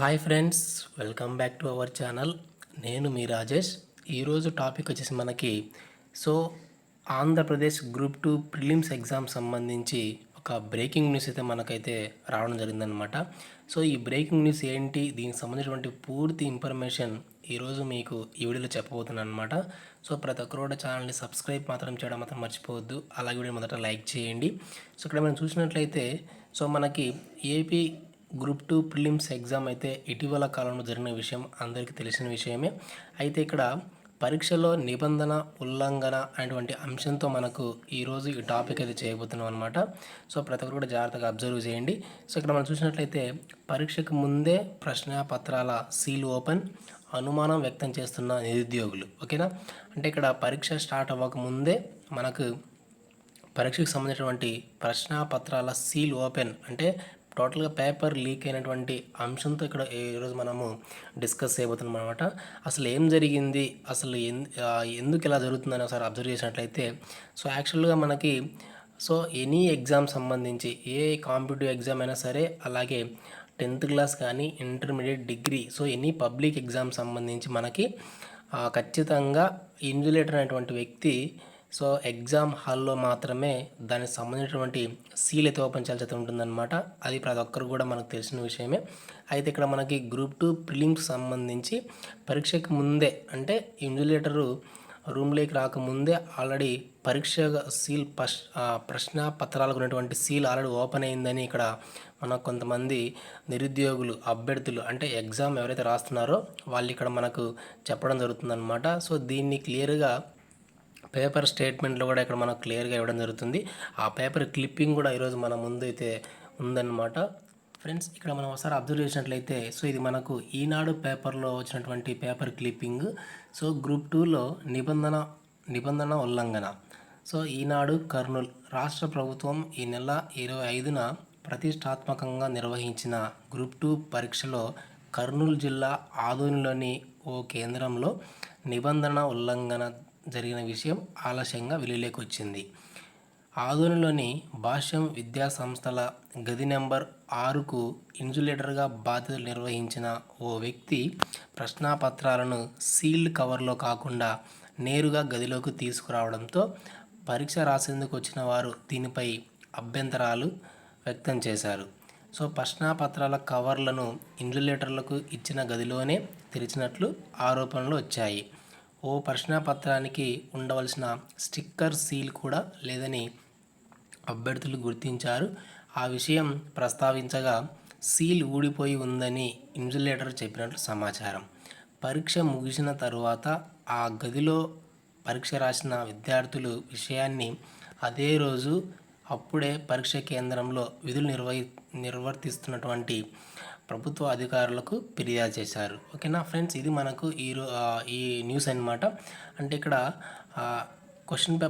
Hi friends, welcome back to our channel. నేను మీ రాజేష్. ఈరోజు topic వచ్చేసి మనకి so Andhra Pradesh group 2 prelims exam సంబంధించి ఒక బ్రేకింగ్ న్యూస్ అయితే మనకైతే రావడం జరిగిందనమాట. సో ఈ బ్రేకింగ్ న్యూస్ ఏంటి, దీనికి సంబంధించినటువంటి పూర్తి ఇన్ఫర్మేషన్ ఈరోజు మీకు ఈ వీడియోలో చెప్పబోతున్నాను అనమాట. సో ప్రతి ఒక్కరు కూడా ఛానల్ని సబ్స్క్రైబ్ మాత్రం చేయడం మాత్రం మర్చిపోవద్దు. అలాగే వీడియో మొదట లైక్ చేయండి. సో ఇక్కడ మనం చూసినట్లయితే సో మనకి ఏపీ గ్రూప్ 2 ప్రిలిమ్స్ ఎగ్జామ్ అయితే ఇటీవల కాలంలో జరిగిన విషయం అందరికీ తెలిసిన విషయమే. అయితే ఇక్కడ పరీక్షలో నిబంధన ఉల్లంఘన అనేటువంటి అంశంతో మనకు ఈరోజు ఈ టాపిక్ అయితే చేయబోతున్నాం అనమాట. సో ప్రతి ఒక్కరు కూడా జాగ్రత్తగా అబ్జర్వ్ చేయండి. సో ఇక్కడ మనం చూసినట్లయితే పరీక్షకు ముందే ప్రశ్నపత్రాల సీల్ ఓపెన్, అనుమానం వ్యక్తం చేస్తున్న నిరుద్యోగులు. ఓకేనా, అంటే ఇక్కడ పరీక్ష స్టార్ట్ అవ్వకముందే మనకు పరీక్షకు సంబంధించినటువంటి ప్రశ్నపత్రాల సీల్ ఓపెన్ అంటే టోటల్గా పేపర్ లీక్ అయినటువంటి అంశంతో ఇక్కడ ఈరోజు మనము డిస్కస్ చేయబోతున్నాం అనమాట. అసలు ఏం జరిగింది, అసలు ఎందుకు ఇలా జరుగుతుందని ఒకసారి అబ్జర్వ్ చేసినట్లయితే సో యాక్చువల్గా మనకి సో ఎనీ ఎగ్జామ్ సంబంధించి ఏ కాంపిటేటివ్ ఎగ్జామ్ అయినా సరే, అలాగే 10th క్లాస్ కానీ intermediate, degree, so any public exam సంబంధించి మనకి ఖచ్చితంగా ఇన్విజిలేటర్ అనేటువంటి వ్యక్తి సో ఎగ్జామ్ హాల్లో మాత్రమే దానికి సంబంధించినటువంటి సీల్ అయితే ఓపెన్ చేయాల్సి ఉంటుందన్నమాట. అది ప్రతి ఒక్కరు కూడా మనకు తెలిసిన విషయమే. అయితే ఇక్కడ మనకి గ్రూప్ 2 ప్రిలిమ్స్ సంబంధించి పరీక్షకు ముందే అంటే ఇన్విజిలేటరు రూమ్లోకి రాకముందే ఆల్రెడీ పరీక్ష సీల్ ప్రశ్న పత్రాలకు ఉన్నటువంటి సీల్ ఆల్రెడీ ఓపెన్ అయిందని ఇక్కడ మనకు కొంతమంది నిరుద్యోగులు, అభ్యర్థులు అంటే ఎగ్జామ్ ఎవరైతే రాస్తున్నారో వాళ్ళు ఇక్కడ మనకు చెప్పడం జరుగుతుందన్నమాట. సో దీన్ని క్లియర్గా పేపర్ స్టేట్మెంట్లో కూడా ఇక్కడ మనకు క్లియర్గా ఇవ్వడం జరుగుతుంది. ఆ పేపర్ క్లిప్పింగ్ కూడా ఈరోజు మన ముందు అయితే ఉందన్నమాట. ఫ్రెండ్స్, ఇక్కడ మనం ఒకసారి అబ్జర్వ్ చేసినట్లయితే సో ఇది మనకు ఈనాడు పేపర్లో వచ్చినటువంటి పేపర్ క్లిప్పింగ్. సో గ్రూప్ 2లో నిబంధన ఉల్లంఘన. సో ఈనాడు కర్నూలు రాష్ట్ర ప్రభుత్వం ఈ నెల 25న ప్రతిష్టాత్మకంగా నిర్వహించిన గ్రూప్ 2 పరీక్షలో కర్నూలు జిల్లా ఆదోనిలోని ఓ కేంద్రంలో నిబంధన ఉల్లంఘన జరిగిన విషయం ఆలస్యంగా వెలుగులోకి వచ్చింది. ఆదోనిలోని భాష్యం విద్యా సంస్థల గది నెంబర్ 6కు ఇన్సులేటర్గా బాధ్యతలు నిర్వహించిన ఓ వ్యక్తి ప్రశ్నాపత్రాలను సీల్డ్ కవర్లో కాకుండా నేరుగా గదిలోకి తీసుకురావడంతో పరీక్ష రాసేందుకు వచ్చిన వారు దీనిపై అభ్యంతరాలు వ్యక్తం చేశారు. సో ప్రశ్నాపత్రాల కవర్లను ఇన్సులేటర్లకు ఇచ్చిన గదిలోనే తెరిచినట్లు ఆరోపణలు వచ్చాయి. ఓ ప్రశ్నపత్రానికి ఉండవలసిన స్టిక్కర్ సీల్ కూడా లేదని అభ్యర్థులు గుర్తించారు. ఆ విషయం ప్రస్తావించగా సీల్ ఊడిపోయి ఉందని ఇన్సులేటర్ చెప్పినట్లు సమాచారం. పరీక్ష ముగిసిన తరువాత ఆ గదిలో పరీక్ష రాసిన విద్యార్థులు విషయాన్ని అదే రోజు అప్పుడే పరీక్ష కేంద్రంలో విధులు నిర్వర్తిస్తున్నటువంటి ప్రభుత్వ అధికారులకు ఫిర్యాదు చేశారు. ఓకేనా ఫ్రెండ్స్, ఇది మనకు ఈ న్యూస్ అన్నమాట. అంటే ఇక్కడ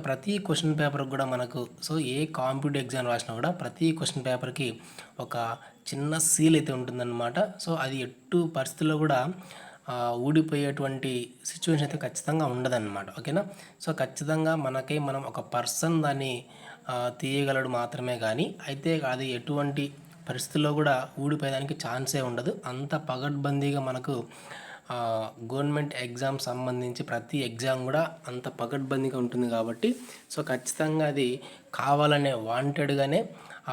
ప్రతి క్వశ్చన్ పేపర్ కూడా మనకు సో ఏ కాంపిటేటివ్ ఎగ్జామ్ రాసినా కూడా ప్రతి క్వశ్చన్ పేపర్కి ఒక చిన్న సీల్ అయితే ఉంటుందన్నమాట. సో అది ఎటు పరిస్థితుల్లో కూడా ఊడిపోయేటువంటి సిచ్యువేషన్ అయితే ఖచ్చితంగా ఉండదన్నమాట. ఓకేనా, సో ఖచ్చితంగా మనం ఒక పర్సన్ దాన్ని తీయగలడు మాత్రమే, కానీ అయితే అది ఎటువంటి పరిస్థితుల్లో కూడా ఊడిపోయేదానికి ఛాన్సే ఉండదు. అంత పగడ్బందీగా మనకు గవర్నమెంట్ ఎగ్జామ్ సంబంధించి ప్రతి ఎగ్జామ్ కూడా అంత పగడ్బందీగా ఉంటుంది కాబట్టి సో ఖచ్చితంగా అది కావాలనే వాంటెడ్గానే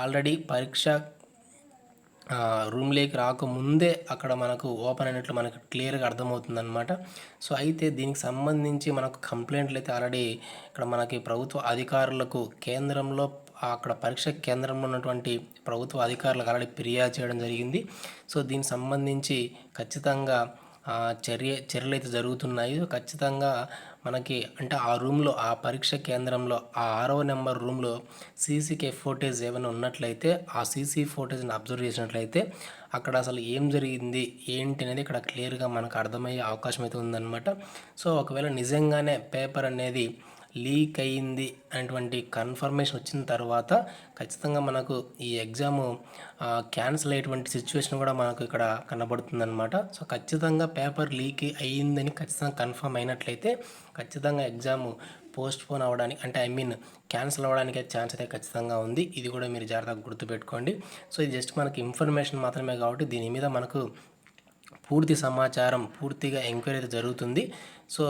ఆల్రెడీ పరీక్ష రూమ్లోకి రాకముందే అక్కడ మనకు ఓపెన్ అయినట్లు మనకు క్లియర్గా అర్థమవుతుందన్నమాట. సో అయితే దీనికి సంబంధించి మనకు కంప్లైంట్లు అయితే ఆల్రెడీ ఇక్కడ మనకి ప్రభుత్వ అధికారులకు కేంద్రంలో అక్కడ పరీక్ష కేంద్రంలో ఉన్నటువంటి ప్రభుత్వ అధికారులకు ఆల్రెడీ ఫిర్యాదు చేయడం జరిగింది. సో దీనికి సంబంధించి ఖచ్చితంగా చర్యలు అయితే జరుగుతున్నాయి. ఖచ్చితంగా మనకి అంటే ఆ రూమ్లో ఆ పరీక్ష కేంద్రంలో ఆ 6వ నెంబర్ రూమ్లో సీసీకే ఫోటేజ్ ఏమైనా ఉన్నట్లయితే ఆ సీసీ ఫోటేజ్ని అబ్జర్వ్ చేసినట్లయితే అక్కడ అసలు ఏం జరిగింది ఏంటి అనేది ఇక్కడ క్లియర్గా మనకు అర్థమయ్యే అవకాశం అయితే ఉందన్నమాట. సో ఒకవేళ నిజంగానే పేపర్ అనేది లీక్ అయ్యింది అనేటువంటి కన్ఫర్మేషన్ వచ్చిన తర్వాత ఖచ్చితంగా మనకు ఈ ఎగ్జాము క్యాన్సిల్ అయ్యేటువంటి సిచ్యువేషన్ కూడా మనకు ఇక్కడ కనబడుతుందన్నమాట. సో ఖచ్చితంగా పేపర్ లీక్ అయ్యిందని ఖచ్చితంగా కన్ఫర్మ్ అయినట్లయితే ఖచ్చితంగా ఎగ్జాము పోస్ట్పోన్ అవ్వడానికి అంటే క్యాన్సిల్ అవ్వడానికి ఛాన్స్ అయితే ఖచ్చితంగా ఉంది. ఇది కూడా మీరు జాగ్రత్తగా గుర్తుపెట్టుకోండి. సో ఇది జస్ట్ మనకి ఇన్ఫర్మేషన్ మాత్రమే కాబట్టి దీని మీద మనకు పూర్తి సమాచారం పూర్తిగా ఎంక్వైరీ అయితే జరుగుతుంది. సో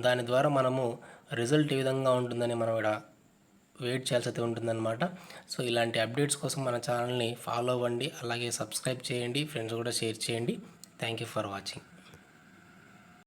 దాని ద్వారా మనము రిజల్ట్ ఏ విధంగా ఉంటుందని మనం ఇక్కడ వెయిట్ చేయాల్సి అయితే ఉంటుందన్నమాట. సో ఇలాంటి అప్డేట్స్ కోసం మన ఛానల్ని ఫాలో అవ్వండి, అలాగే సబ్స్క్రైబ్ చేయండి, ఫ్రెండ్స్ కూడా షేర్ చేయండి. Thank you for watching.